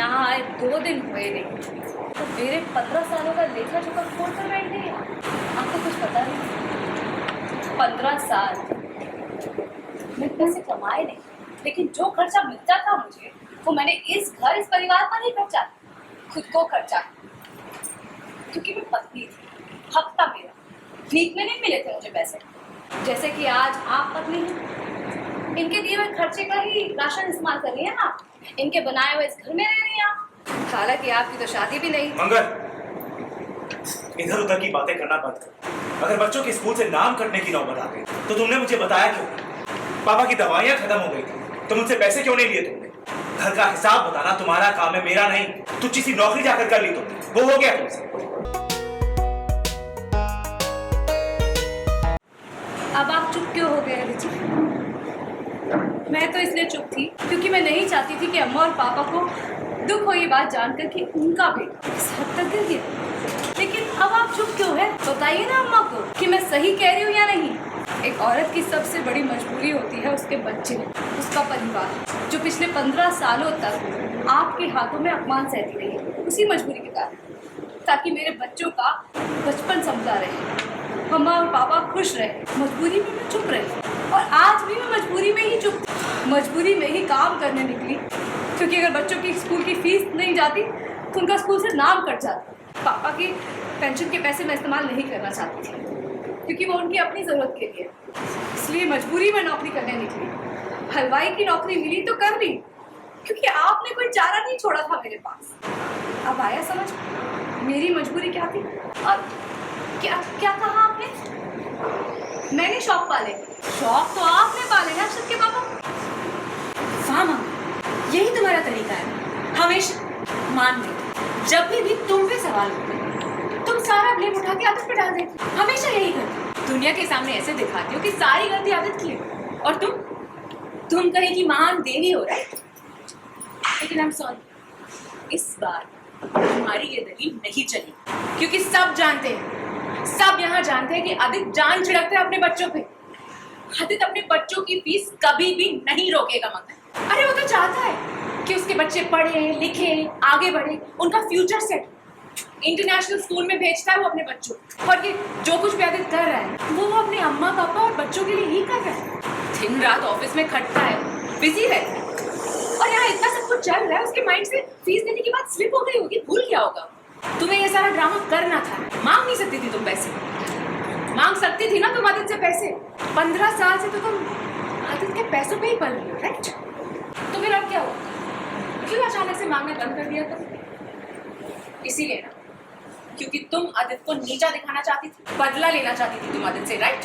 यहाँ आए 2 दिन हुए नहीं तो मेरे 15 सालों का लेखा जोखा खोल कर बैठ गई। आपको कुछ पता नहीं, 15 साल मैं पैसे कमाए नहीं, लेकिन जो खर्चा मिलता था मुझे वो मैंने इस घर इस परिवार पर नहीं खर्चा, खुद को खर्चा, क्योंकि मैं पत्नी थी, हक था मेरा। भीख में नहीं मिले थे मुझे पैसे, जैसे कि आज आप पत्नी हैं, इनके दिए हुए खर्चे का ही राशन इस्तेमाल कर रही है ना, इनके बनाए हुए इस घर में रह रही हैं आप। हालांकि आपकी तो शादी भी नहीं। मंगल, इधर उधर की बातें करना बंद कर। अगर बच्चों के स्कूल से नाम कटने की नौबत आ गई तो तुमने मुझे बताया क्यों? पापा की दवाइयां खत्म हो गई थी तो मुझसे पैसे क्यों नहीं लिए तुमने? घर का हिसाब बताना तुम्हारा काम है, मेरा नहीं। तुझी सी नौकरी जाकर कर ली तुमने, वो हो गया तुमसे। अब आप चुप क्यों हो गए रुचि? मैं तो इसलिए चुप थी क्योंकि मैं नहीं चाहती थी कि अम्मा और पापा को दुख हो ये बात जानकर कि उनका बेटा इस हद तक गिर गया। लेकिन अब आप चुप क्यों है? बताइए ना अम्मा को कि मैं सही कह रही हूँ या नहीं। एक औरत की सबसे बड़ी मजबूरी होती है उसके बच्चे, उसका परिवार, जो पिछले 15 सालों तक आपके हाथों में अपमान सहती रही है, उसी मजबूरी के कारण, ताकि मेरे बच्चों का बचपन संभला रहे, अम्मा और पापा खुश रहे। मजबूरी में मैं चुप रही और आज भी मैं मजबूरी में ही चुप, मजबूरी में ही काम करने निकली, क्योंकि अगर बच्चों की स्कूल की फीस नहीं जाती तो उनका स्कूल से नाम कट जाता। पापा की पेंशन के पैसे मैं इस्तेमाल नहीं करना चाहती थी क्योंकि वो उनकी अपनी ज़रूरत के लिए, इसलिए मजबूरी में नौकरी करने निकली। हलवाई की नौकरी मिली तो कर ली, क्योंकि आपने कोई चारा नहीं छोड़ा था मेरे पास। अब आया समझ मेरी मजबूरी क्या थी। और क्या क्या कहा आपने? मैंने शौक पाले? शौक तो आपने पाले हैं अक्षत के पापा। वाह माँ, यही तुम्हारा तरीका है हमेशा। मान लो जब भी तुम पे सवाल होते तुम सारा ब्लेम उठा के आदत पे डाल देती। हमेशा यही करती, दुनिया के सामने ऐसे दिखाती हो कि सारी गलती आदत की है, और तुम कहीं की महान देवी हो रहा है। लेकिन आई एम सॉरी, इस बार तुम्हारी ये दलील नहीं चली, क्योंकि सब जानते हैं, सब यहाँ जानते हैं कि आदित्य जान छिड़कते हैं अपने बच्चों पे। आदित्य अपने बच्चों की फीस कभी भी नहीं रोकेगा मंगल। अरे वो तो चाहता है कि उसके बच्चे पढ़े लिखे आगे बढ़े, उनका फ्यूचर सेट। इंटरनेशनल स्कूल में भेजता है वो अपने बच्चों, और ये जो कुछ भी आदित्य कर रहा है वो अपने अम्मा पापा और बच्चों के लिए ही कर रहा है। दिन रात ऑफिस में खटता है, बिजी रहता है, और यहाँ इतना सब कुछ चल रहा है, उसके माइंड से फीस देने की बात स्लिप हो गई होगी, भूल गया होगा। तुम्हें ये सारा ड्रामा करना था, मांग नहीं सकती थी तुम पैसे? मांग सकती थी ना तुम आदित्य से पैसे। 15 साल से तो तुम आदित्य के पैसों पे ही पल रही हो, राइट? तो फिर अब क्या हुआ? क्यों अचानक से मांगना बंद कर दिया तुम? इसीलिए ना, क्योंकि तुम आदित्य को नीचा दिखाना चाहती थी, बदला लेना चाहती थी तुम आदित्य से, राइट?